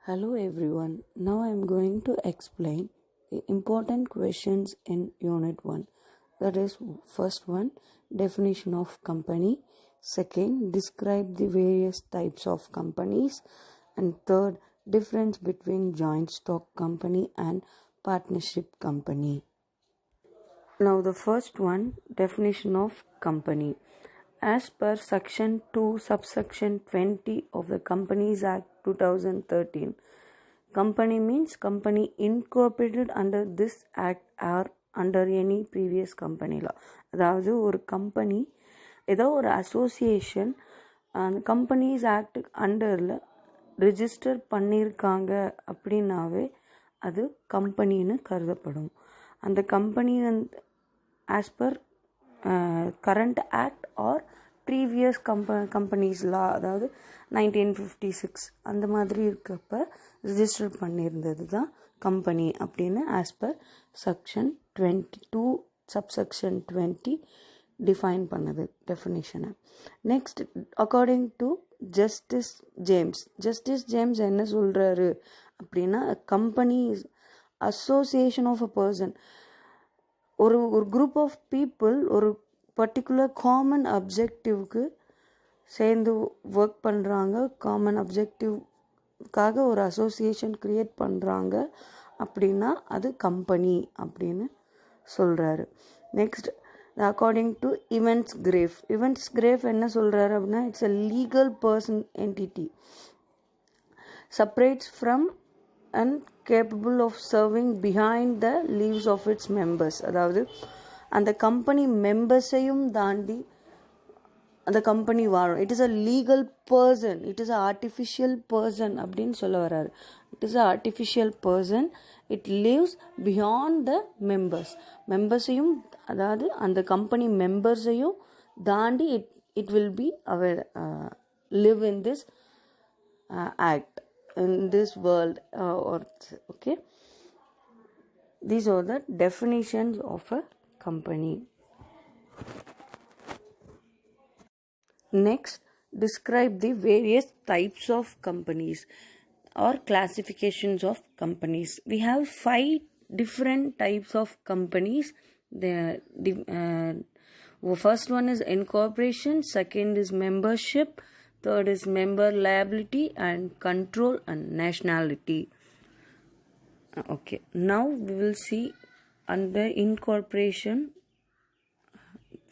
Hello everyone. Now I am going to explain the important questions in Unit 1. That is, first one, definition of company. Second, describe the various types of companies. And third, difference between joint stock company and partnership company. Now the first one, definition of company. As per section 2 subsection 20 of the Companies Act 2013, company means company incorporated under this act or under any previous company law. அதாவது ஒரு company ஏதோ ஒரு association அந்த companies act அண்டரில் register பண்ணியிருக்காங்க அப்படின்னாவே அது கம்பெனின்னு கருதப்படும். அந்த கம்பெனி வந்து as per current act or previous companies law, அதாவது 1956 அந்த மாதிரி இருக்கப்ப ரிஜிஸ்டர் பண்ணியிருந்தது தான் கம்பெனி அப்படின்னு as per section 22 subsection 20 define பண்ணது டெஃபினிஷனை. Next, according to justice James என்ன சொல்கிறாரு அப்படின்னா, company association of a person, ஒரு குரூப் ஆஃப் பீப்புள் ஒரு பர்டிகுலர் காமன் அப்ஜெக்டிவ்க்கு சேர்ந்து ஒர்க் பண்ணுறாங்க, காமன் அப்ஜெக்டிவ்காக ஒரு அசோசியேஷன் க்ரியேட் பண்ணுறாங்க அப்படின்னா அது கம்பெனி அப்படின்னு சொல்கிறாரு. Next, according to events grave என்ன சொல்கிறாரு அப்படின்னா, it's a legal person entity separates from and capable of serving behind the leaves of its members. அதாவது அந்த கம்பெனி மெம்பர்ஸையும் தாண்டி அந்த கம்பெனி வாழும். It is a legal person, it is a artificial person அப்படின்னு சொல்ல வர்றாரு. It is a artificial person, it lives beyond the மெம்பர்ஸையும், அதாவது அந்த கம்பெனி மெம்பர்ஸையும் தாண்டி it will be live in this act, in this world, okay. These are the definitions of a company. Next, describe the various types of companies or classifications of companies. We have 5 different types of companies. The first one is incorporation, second is membership, third is member liability and control and nationality. Okay, now we will see under incorporation.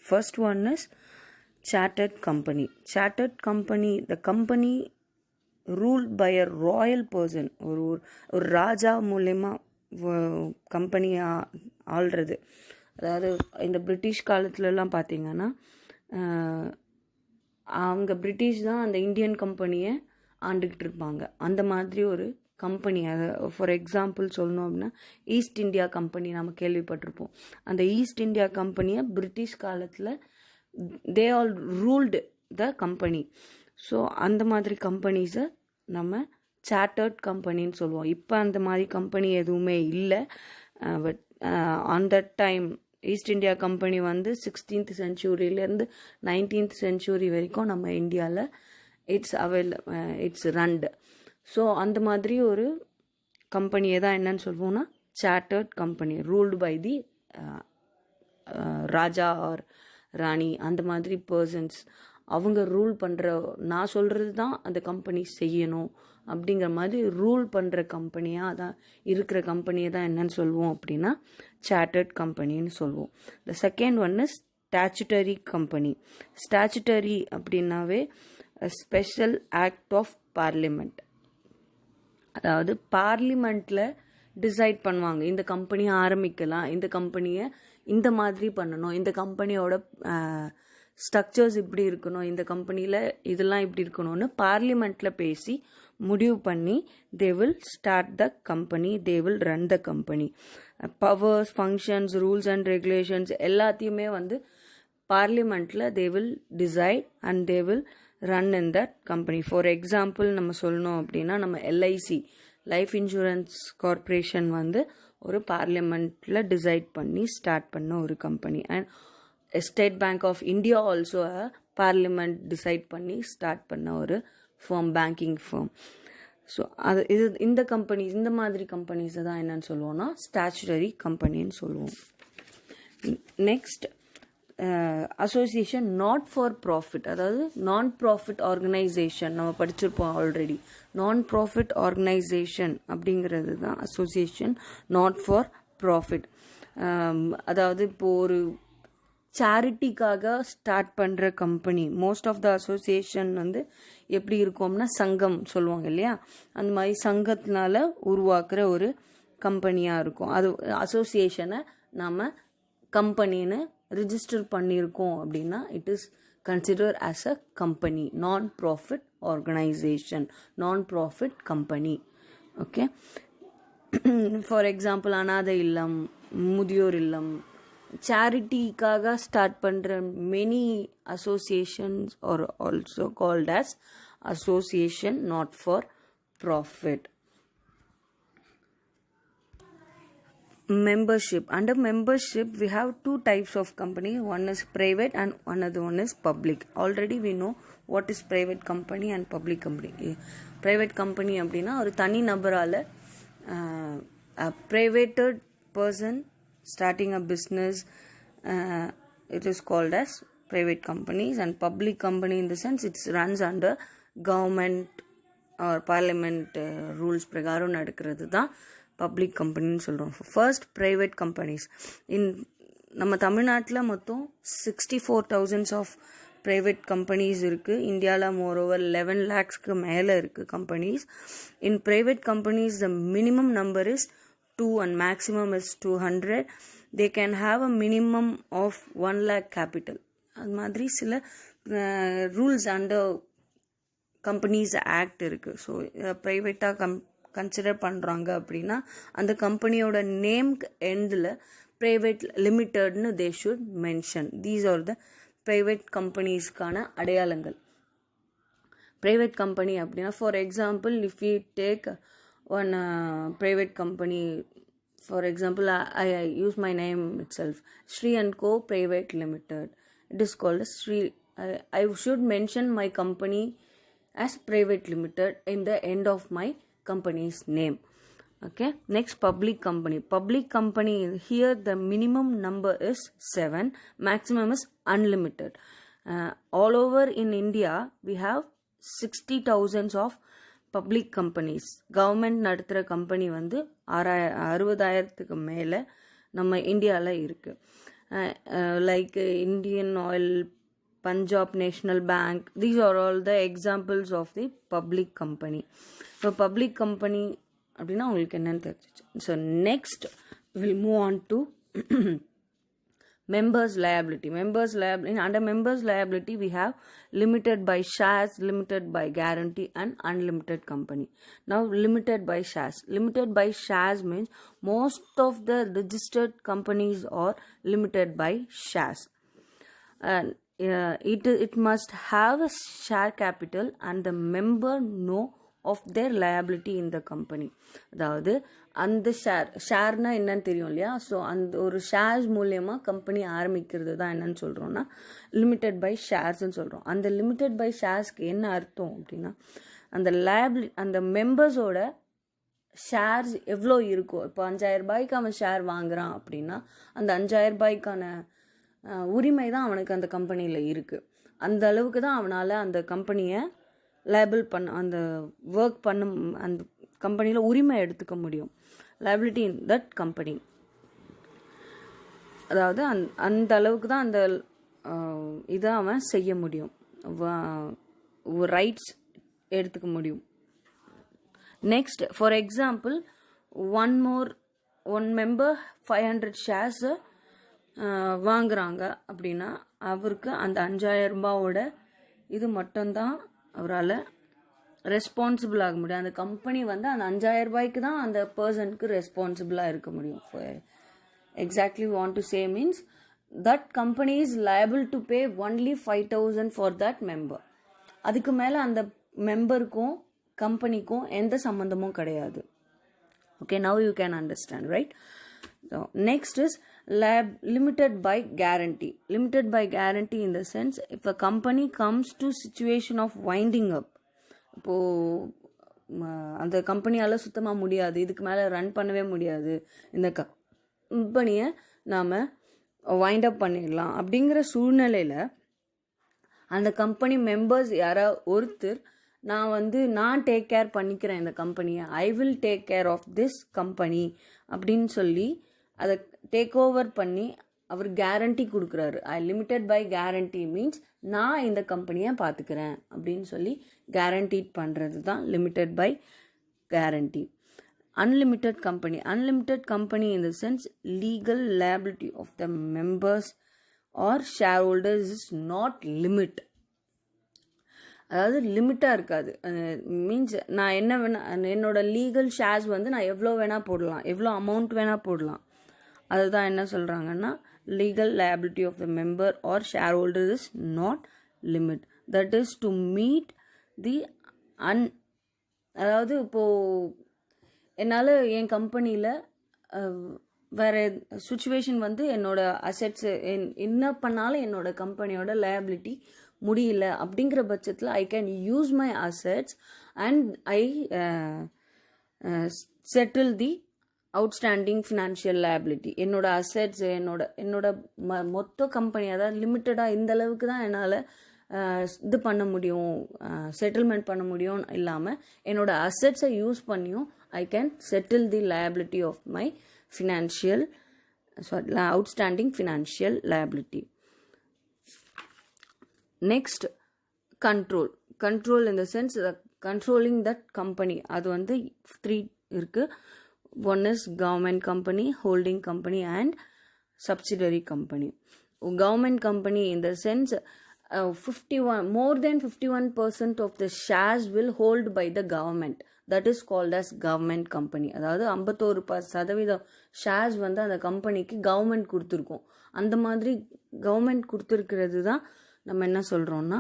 First one is chartered company. Chartered company, the company ruled by a royal person, ஒரு ராஜா மூலமா company ஆள்றது. அதாவது இந்த British காலத்துலலாம் பார்த்தீங்கன்னா அவங்க British தான் அந்த Indian கம்பெனியை ஆண்டுக்கிட்டு இருப்பாங்க. அந்த மாதிரி ஒரு கம்பெனி, அதை ஃபார் எக்ஸாம்பிள் சொல்லணும் அப்படின்னா ஈஸ்ட் இந்தியா கம்பெனி நம்ம கேள்விப்பட்டிருப்போம். அந்த ஈஸ்ட் இந்தியா கம்பெனியை பிரிட்டிஷ் காலத்தில் they all ruled the company. So அந்த மாதிரி கம்பெனிஸை நம்ம சார்ட்டர்ட் கம்பெனின்னு சொல்லுவோம். இப்போ அந்த மாதிரி கம்பெனி எதுவுமே இல்லை. But on that time East India company வந்து 16th சென்ச்சுரியிலேருந்து 19th சென்ச்சுரி வரைக்கும் நம்ம இந்தியாவில் இட்ஸ் ரன்டு. ஸோ அந்த மாதிரி ஒரு கம்பெனியை தான் என்னன்னு சொல்லுவோம்னா chartered company, ruled by the raja or rani, அந்த மாதிரி பர்சன்ஸ். அவங்க ரூல் பண்ணுற, நான் சொல்கிறது தான் அந்த கம்பெனி செய்யணும் அப்படிங்கிற மாதிரி ரூல் பண்ணுற கம்பெனியாக தான் இருக்கிற கம்பெனியை தான் என்னன்னு சொல்லுவோம் அப்படின்னா சார்ட்டர்ட் கம்பெனின்னு சொல்லுவோம். The second one is statutory company. Statutory அப்படின்னாவே ஸ்பெஷல் ஆக்ட் ஆஃப் பார்லிமெண்ட், அதாவது பார்லிமெண்ட்டில் டிசைட் பண்ணுவாங்க இந்த கம்பெனியை ஆரம்பிக்கலாம், இந்த கம்பெனியை இந்த மாதிரி பண்ணணும், இந்த கம்பெனியோட ஸ்ட்ரக்சர்ஸ் இப்படி இருக்கணும், இந்த கம்பெனியில் இதெல்லாம் இப்படி இருக்கணும்னு பார்லிமெண்ட்டில் பேசி முடிவு பண்ணி they will start the company, they will run the company. Powers, functions, rules and regulations எல்லாத்தையுமே வந்து பார்லிமெண்ட்டில் they will decide and they will run in that company. For example நம்ம சொல்லணும் அப்படின்னா நம்ம எல்ஐசி லைஃப் இன்சூரன்ஸ் கார்பரேஷன் வந்து ஒரு பார்லிமெண்ட்டில் டிசைட் பண்ணி ஸ்டார்ட் பண்ண ஒரு company. And State Bank of India also parliament decide பண்ணி ஸ்டார்ட் பண்ண ஒரு firm, banking firm. ஸோ அது இது இந்த கம்பெனிஸ், இந்த மாதிரி கம்பெனிஸை தான் என்னன்னு சொல்லுவோம்னா ஸ்டாச்சுரரி கம்பெனின்னு சொல்லுவோம். Next association not for profit, அதாவது நான் ப்ராஃபிட் ஆர்கனைசேஷன். நம்ம படிச்சிருப்போம் ஆல்ரெடி. நான் ப்ராஃபிட் ஆர்கனைசேஷன் அப்படிங்கிறது தான் அசோசியேஷன் நாட் ஃபார் ப்ராஃபிட். அதாவது இப்போது ஒரு சேரிட்டிக்காக ஸ்டார்ட் பண்ணுற company, most of the association வந்து எப்படி இருக்கும்னா சங்கம் சொல்லுவாங்க இல்லையா, அந்த மாதிரி சங்கத்தினால உருவாக்குற ஒரு கம்பெனியாக இருக்கும். அது அசோசியேஷனை நாம் கம்பெனின்னு ரிஜிஸ்டர் பண்ணியிருக்கோம் அப்படின்னா it is consider as a company, நான் ப்ராஃபிட் ஆர்கனைசேஷன், நான் profit company. Okay, for example அனாதை இல்லம், முதியோர் இல்லம், சேரிட்டிக்காக ஸ்டார்ட் பண்ணுற many associations are also called as association not for profit. Membership. Under membership we have two types of company. One is private and another one is public. Already we know what is private company and public company. Private company அப்படின்னா ஒரு தனி நபரால் a privated person starting a business, it is called as private companies. And public company in the sense it runs under government or parliament rules பிரகாரம் நடக்கிறது தான் public கம்பெனின்னு சொல்கிறோம். First private companies. நம்ம தமிழ்நாட்டில் மொத்தம் 64,000 ஆஃப் ப்ரைவேட் கம்பெனிஸ் இருக்குது. இந்தியாவில் moreover 11 lakhsக்கு மேலே இருக்குது companies. In private companies the minimum number is 2 and maximum is 200. They can have a minimum of 1 lakh capital. அது மாதிரி சில ரூல்ஸ் அண்டர் கம்பெனிஸ் ஆக்ட் இருக்குது. ஸோ ப்ரைவேட்டாக கன்சிடர் பண்ணுறாங்க அப்படின்னா அந்த கம்பெனியோட நேம்க்கு எண்டில் ப்ரைவேட் லிமிட்டட்னு they should mention. These are the ப்ரைவேட் கம்பெனிஸ்க்கான அடையாளங்கள். ப்ரைவேட் கம்பெனி அப்படின்னா for example if you take one private company, for example I use my name itself, Shri and co private limited. It is called as Shri. I should mention my company as private limited in the end of my company's name. Okay, next public company. Public company, here the minimum number is 7, maximum is unlimited. All over in India we have 60,000 of public companies. Government நடத்துகிற company வந்து 60,000க்கு மேலே நம்ம இந்தியாவில் இருக்குது. Like Indian oil, Punjab National Bank, these are all the examples of the public company. So public company அப்படின்னா உங்களுக்கு என்னன்னு தெரிஞ்சிச்சு. So next will move on to members liability. Under members liability we have limited by shares, limited by guarantee and unlimited company. Now limited by shares. Limited by shares means most of the registered companies are limited by shares. And it must have a share capital and the member know of their liability in the company. அதாவது அந்த ஷேர்னா என்னன்னு தெரியும் இல்லையா? So அந்த ஒரு shares மூலியமாக company ஆரம்பிக்கிறது தான் என்னன்னு சொல்கிறோன்னா லிமிட்டட் பை ஷேர்ஸ்ன்னு சொல்கிறோம். அந்த லிமிட்டட் பை ஷேர்ஸ்க்கு என்ன அர்த்தம் அப்படின்னா அந்த மெம்பர்ஸோட ஷேர்ஸ் எவ்வளோ இருக்கோ, இப்போ 5,000 ரூபாய்க்கு அவன் ஷேர் வாங்குறான் அப்படின்னா அந்த 5,000 ரூபாய்க்கான உரிமை தான் அவனுக்கு அந்த கம்பெனியில் இருக்குது. அந்த அளவுக்கு தான் அவனால் அந்த கம்பெனியை லைபிள் அந்த ஒர்க் அந்த கம்பெனியில் உரிமை எடுத்துக்க முடியும். Liability in that company. அதாவது அந்த அளவுக்கு தான் அந்த இதை அவன் செய்ய முடியும், ரைட்ஸ் எடுத்துக்க முடியும். Next for example one member 500 ஷேர்ஸை வாங்குறாங்க அப்படின்னா அவருக்கு அந்த 5,000 ரூபாவோட இது மட்டும்தான் அவரால் ரெஸ்பான்சிபிள் ஆக முடியும். அந்த கம்பெனி வந்து அந்த 5,000 ரூபாய்க்கு தான் அந்த பர்சனுக்கு ரெஸ்பான்சிபிளாக இருக்க முடியும். Exactly want to say means that company is liable to pay only 5,000 for that member. அதுக்கு மேலே அந்த மெம்பருக்கும் கம்பெனிக்கும் எந்த சம்மந்தமும் கிடையாது. Okay, now you can understand, right? So next is limited by guarantee. Limited by guarantee in the sense if a company comes to situation of winding up, இப்போ அந்த கம்பெனியால் சுத்தமாக முடியாது, இதுக்கு மேலே ரன் பண்ணவே முடியாது, இந்த கம்பெனியை நாம் வைண்ட் அப் பண்ணிடலாம் அப்படிங்கிற சூழ்நிலையில் அந்த கம்பெனி மெம்பர்ஸ் யாராவது ஒருத்தர் நான் டேக் கேர் பண்ணிக்கிறேன் இந்த கம்பெனியை, I will take care of this company அப்படின்னு சொல்லி அதை டேக் ஓவர் பண்ணி அவர் கேரண்டி கொடுக்குறாரு. லிமிட்டட் பை கேரண்டி மீன்ஸ் நான் இந்த கம்பெனியை பார்த்துக்கிறேன் அப்படின்னு சொல்லி கேரண்டீட் பண்ணுறது தான் limited by guarantee. Unlimited company in the sense legal liability of the members or shareholders is not limit. அதாவது லிமிட்டாக இருக்காது. மீன்ஸ் நான் என்ன வேணால் என்னோட லீகல் ஷேர்ஸ் நான் எவ்வளோ வேணால் போடலாம், எவ்வளோ அமௌண்ட் வேணால் போடலாம். அதுதான் என்ன சொல்கிறாங்கன்னா legal liability of the member or shareholder is not limit. That is to meet the அதாவது இப்போது என்னால் என் கம்பெனியில் வேறு சுச்சுவேஷன் என்னோட அசெட்ஸு என்ன பண்ணாலும் என்னோட கம்பெனியோட லயபிலிட்டி முடியல அப்படிங்கிற பட்சத்தில் I can use my assets and I settle the outstanding financial liability. என்னோட அசெட்ஸ் என்னோட மொத்த கம்பெனி அதாவது லிமிட்டடாக இந்த அளவுக்கு தான் என்னால் இது பண்ண முடியும், செட்டில்மெண்ட் பண்ண முடியும் இல்லாமல் என்னோட அசெட்ஸை யூஸ் பண்ணியும் I can settle the liability of my outstanding financial liability. Next, control in the sense controlling that company. அது 3 இருக்கு. One is government company, holding company and subsidiary company. Government company in the sense more than 51% of the shares will hold by the government. That is called as government company. அதாவது 51% shares அந்த கம்பெனிக்கு government கொடுத்துருக்கோம். அந்த மாதிரி government கொடுத்துருக்கிறது தான் நம்ம என்ன சொல்கிறோம்னா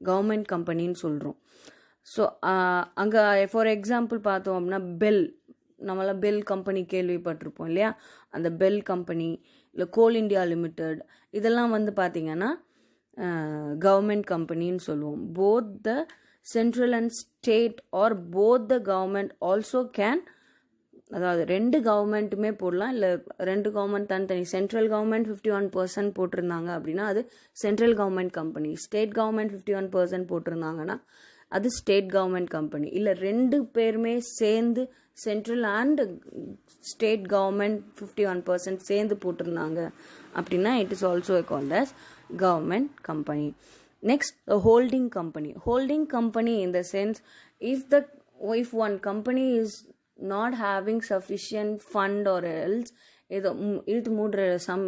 கவர்மெண்ட் கம்பெனின்னு சொல்கிறோம். ஸோ அங்கே ஃபார் எக்ஸாம்பிள் பார்த்தோம் அப்படின்னா நம்மளாம் பெல் கம்பெனி கேள்விப்பட்டிருப்போம் இல்லையா, அந்த பெல் கம்பெனி இல்லை கோல் இண்டியா லிமிடெட் இதெல்லாம் பார்த்திங்கன்னா கவர்மெண்ட் கம்பெனின்னு சொல்லுவோம். Both the central and state or both the government also can, அதாவது 2 கவர்மெண்ட்டுமே போடலாம், இல்லை 2 கவர்மெண்ட் தனித்தனி. சென்ட்ரல் கவர்மெண்ட் 51% போட்டிருந்தாங்க அப்படின்னா அது central government company, state government 51% போட்டிருந்தாங்கன்னா அது ஸ்டேட் கவர்மெண்ட் கம்பெனி. இல்லை 2 பேருமே சேர்ந்து சென்ட்ரல் அண்ட் ஸ்டேட் கவர்மெண்ட் 51% சேர்ந்து போட்டிருந்தாங்க அப்படின்னா it is also called as government company. Next, a holding company. Holding company in the sense if one company is not having sufficient fund or else இழுத்து மூடுற some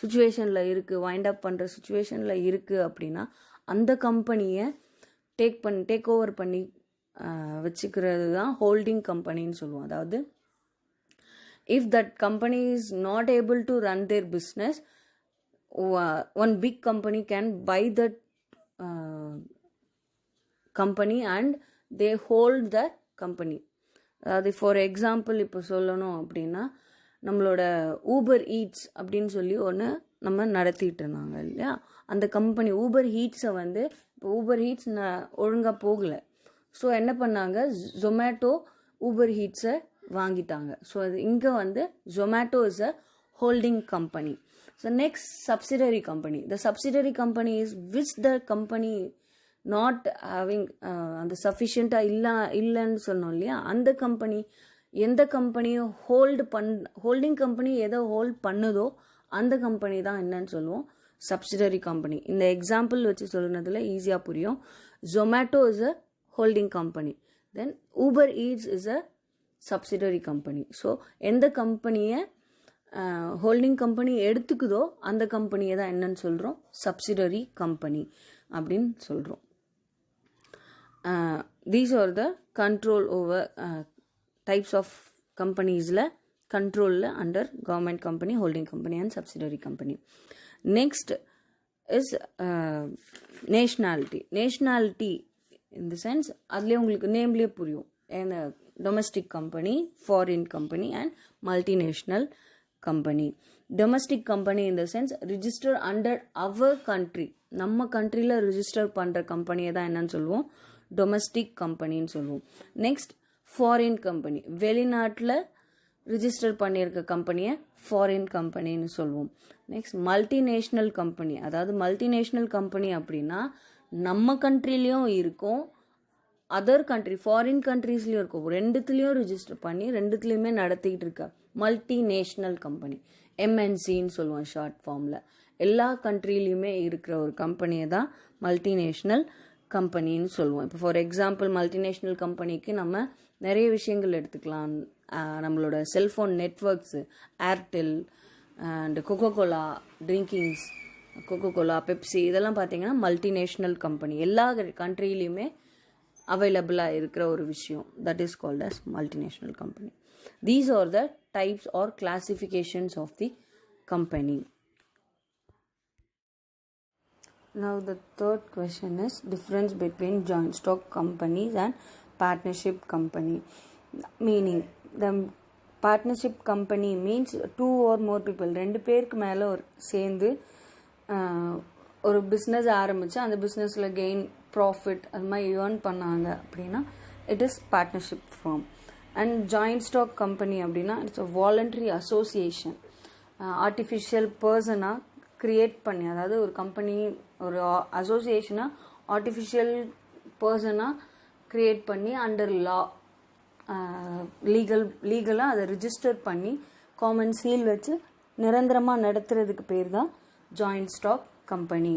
சுச்சுவேஷனில் இருக்குது, wind up பண்ணுற சுச்சுவேஷனில் இருக்குது அப்படின்னா அந்த கம்பெனியை டேக் ஓவர் பண்ணி வச்சுக்கிறது தான் ஹோல்டிங் கம்பெனின்னு சொல்லுவோம். அதாவது if that company is not able to run their business, one big company can buy that company and they hold the company. அதாவது ஃபார் எக்ஸாம்பிள் இப்போ சொல்லணும் அப்படின்னா நம்மளோட ஊபர் ஈட்ஸ் அப்படின்னு சொல்லி ஒன்று நம்ம நடத்திட்டு இருந்தாங்க இல்லையா, அந்த கம்பெனி ஊபர் ஹீட்ஸை இப்போ ஊபர் ஹீட்ஸ் ஒழுங்காக போகலை. ஸோ என்ன பண்ணாங்க, ஜொமேட்டோ ஊபர் ஹீட்ஸை வாங்கிட்டாங்க. ஸோ அது இங்கே Zomato is a holding company. So next, subsidiary company. The subsidiary company is which the company not having அந்த சஃபிஷியண்ட்டாக இல்லைன்னு சொன்னோம் இல்லையா, அந்த கம்பெனி எந்த கம்பெனியை ஹோல்டிங் கம்பெனி எதை ஹோல்ட் பண்ணுதோ அந்த கம்பெனி தான் என்னன்னு சொல்லுவோம் சப்சிடரி கம்பெனி. இந்த எக்ஸாம்பிள் வச்சு சொல்லுனதுல ஈஸியாக புரியும். Zomato is a holding company, then Uber eats is a subsidiary company. So எந்த கம்பெனியை ஹோல்டிங் கம்பெனி எடுத்துக்குதோ அந்த கம்பெனியை தான் என்னன்னு சொல்கிறோம் சப்சிடரி கம்பெனி அப்படின்னு சொல்கிறோம். These are the control over types of கம்பெனிஸில் கண்ட்ரோலில் under government company, holding company and subsidiary company. Next is nationality in the sense அதுலேயே உங்களுக்கு நேம்லேயே புரியும், domestic company, foreign company and multinational company. Domestic company in the sense register under our country, நம்ம கண்ட்ரியில் register பண்ணுற கம்பெனியை தான் என்னன்னு சொல்லுவோம் டொமஸ்டிக் கம்பெனின்னு சொல்லுவோம். நெக்ஸ்ட் ஃபாரின் கம்பெனி, வெளிநாட்டில் ரிஜிஸ்டர் பண்ணியிருக்க கம்பெனியை ஃபாரின் கம்பெனின்னு சொல்லுவோம். நெக்ஸ்ட் மல்டிநேஷ்னல் கம்பெனி, அதாவது மல்டிநேஷ்னல் கம்பெனி அப்படின்னா நம்ம கண்ட்ரிலையும் இருக்கும், அதர் கண்ட்ரி ஃபாரின் கண்ட்ரீஸ்லையும் இருக்கும், ரெண்டுத்துலேயும் ரிஜிஸ்டர் பண்ணி ரெண்டுத்துலேயுமே நடத்திக்கிட்டு இருக்க மல்டிநேஷ்னல் கம்பெனி, எம்என்சின்னு சொல்லுவோம் ஷார்ட் ஃபார்மில். எல்லா கண்ட்ரிலையுமே இருக்கிற ஒரு கம்பெனியை தான் மல்டிநேஷ்னல் கம்பெனின்னு சொல்லுவோம். இப்போ ஃபார் எக்ஸாம்பிள் மல்டிநேஷ்னல் கம்பெனிக்கு நம்ம நிறைய விஷயங்கள் எடுத்துக்கலாம். நம்மளோட cellphone networks, Airtel and Coca Cola drinkings, Coca Cola, Pepsi, இதெல்லாம் பார்த்தீங்கன்னா மல்டிநேஷ்னல் கம்பெனி, எல்லா கண்ட்ரிலையுமே அவைலபிளாக இருக்கிற ஒரு விஷயம். That is called as multinational company. These are the types or classifications of the company. Now the third question is difference between joint stock companies and partnership company. Meaning, the partnership company means two or more people, ரெண்டு பேருக்கு மேலே ஒரு சேர்ந்து ஒரு business ஆரம்பித்து அந்த பிஸ்னஸில் gain profit அது மாதிரி ஏர்ன் பண்ணாங்க அப்படின்னா it is partnership firm. And joint stock company அப்படின்னா it's a voluntary association, artificial பர்சனாக க்ரியேட் பண்ணி, அதாவது ஒரு கம்பெனி ஒரு அசோசியேஷனாக ஆர்டிஃபிஷியல் பர்சனாக க்ரியேட் பண்ணி அண்டர் லா லீகலாக அதை ரிஜிஸ்டர் பண்ணி காமன் சீல் வச்சு நிரந்தரமாக நடத்துறதுக்கு பேர் தான் joint stock company.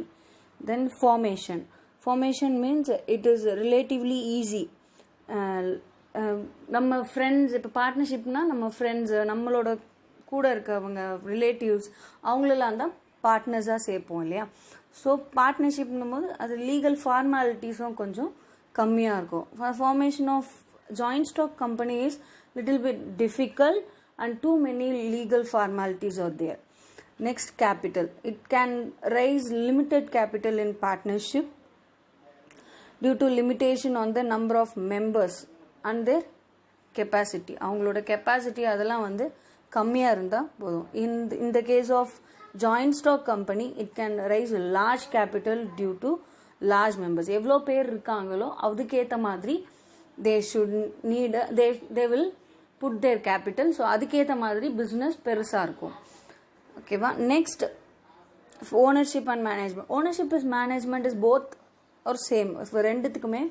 Then formation means it is relatively easy. நம்ம ஃப்ரெண்ட்ஸ், இப்போ பார்ட்னர்ஷிப்னால் நம்ம ஃப்ரெண்ட்ஸு, நம்மளோட கூட இருக்கவங்க ரிலேட்டிவ்ஸ், அவங்களெல்லாம் தான் பார்ட்னர்ஸாக சேர்ப்போம் இல்லையா. ஸோ பார்ட்னர்ஷிப்னும் போது அது லீகல் ஃபார்மாலிட்டிஸும் கொஞ்சம் கம்மியாக இருக்கும். Formation of joint stock company is little bit difficult and too many legal formalities are there. Next, capital. It can raise limited capital in partnership due to limitation on the number of members and their capacity. அவங்களோட capacity அதெல்லாம் வந்து கம்மியாக இருந்தால் போதும். In the case of joint stock company, it can raise large capital due to large members. எவ்வளோ பேர் இருக்காங்களோ அதுக்கேற்ற மாதிரி they should need they will put their capital. So அதுக்கேற்ற மாதிரி பிஸ்னஸ் பெருசாக இருக்கும். ஓகேவா. Next ownership and management. Ownership is management is both are same. ரெண்டுத்துக்குமே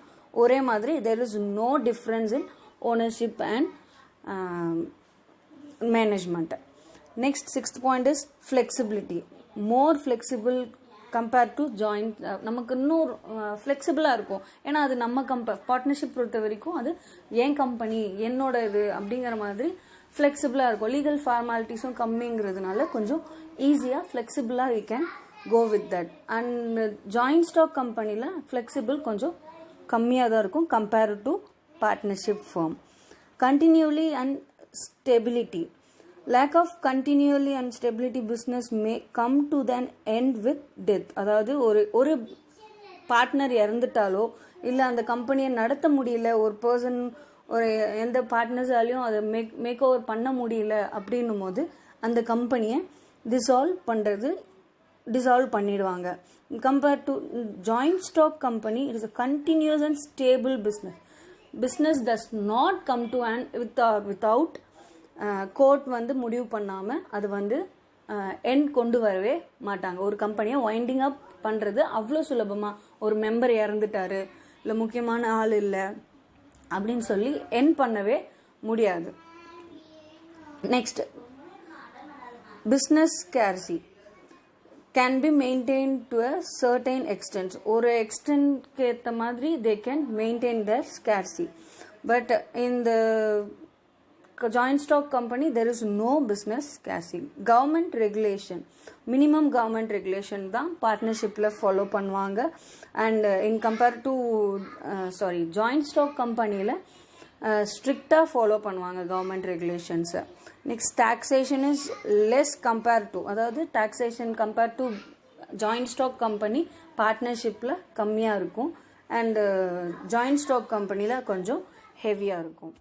ஒரே மாதிரி. there is no difference in ownership and management. Next, sixth point is flexibility. More flexible compare to joint. நமக்கு இன்னும் ஃப்ளெக்சிபிளாக இருக்கும். ஏன்னா அது நம்ம பார்ட்னர்ஷிப் பொறுத்த வரைக்கும் அது என் கம்பெனி, என்னோட இது அப்படிங்கிற மாதிரி ஃப்ளெக்சிபிளாக இருக்கும். லீகல் ஃபார்மாலிட்டிஸும் கம்மிங்கிறதுனால கொஞ்சம் ஈஸியாக ஃப்ளெக்சிபிளாக we can go with that. And joint stock கம்பெனியில் ஃப்ளெக்சிபிள் கொஞ்சம் கம்மியாக தான் இருக்கும் compare to partnership firm. Continually and stability. Lack of continually and stability business may come to an end with death. அதாவது ஒரு பார்ட்னர் இறந்துட்டாலோ இல்லை அந்த கம்பெனியை நடத்த முடியல, ஒரு பர்சன் ஒரு எந்த பார்ட்னர்ஸாலையும் அதை மேக் ஓவர் பண்ண முடியல அப்படின்னும் போது அந்த கம்பெனியை டிசால்வ் பண்ணிடுவாங்க. Compare to joint stock company, it is a continuous and stable business does not come to and without court வந்து முடிவு பண்ணாமல் அது வந்து எண்ட் கொண்டு வரவே மாட்டாங்க. ஒரு கம்பெனியை வைண்டிங் அப் பண்ணுறது அவ்வளோ சுலபமாக, ஒரு மெம்பர் இறந்துட்டாரு இல்லை முக்கியமான ஆள் இல்லை அப்படின்னு சொல்லி எண்ட் பண்ணவே முடியாது. Next, business scarcity can be maintain to a certain extent. ஒரு எக்ஸ்டென்ட்க்கு ஏற்ற மாதிரி they can maintain their scarcity. But in the joint stock company there is no business scarcity. Government regulation, minimum government regulation தான் பார்ட்னர்ஷிப்பில் follow பண்ணுவாங்க. And in compare to joint stock கம்பெனியில் ஸ்ட்ரிக்டாக follow பண்ணுவாங்க கவர்மெண்ட் ரெகுலேஷன்ஸை. Next, taxation is less compare to, அதாவது taxation compare to joint stock company பார்ட்னர்ஷிப்பில் கம்மியாக இருக்கும் அண்ட் ஜாயிண்ட் ஸ்டாக் கம்பெனியில் கொஞ்சம் ஹெவியாக இருக்கும்.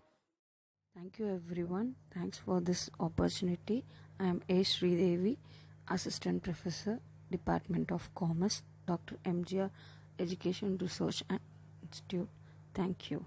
Thank you everyone. Thanks for this opportunity. I am A. Sridevi, Assistant Professor, Department of Commerce, Dr. MGR Education Research and Institute. Thank you.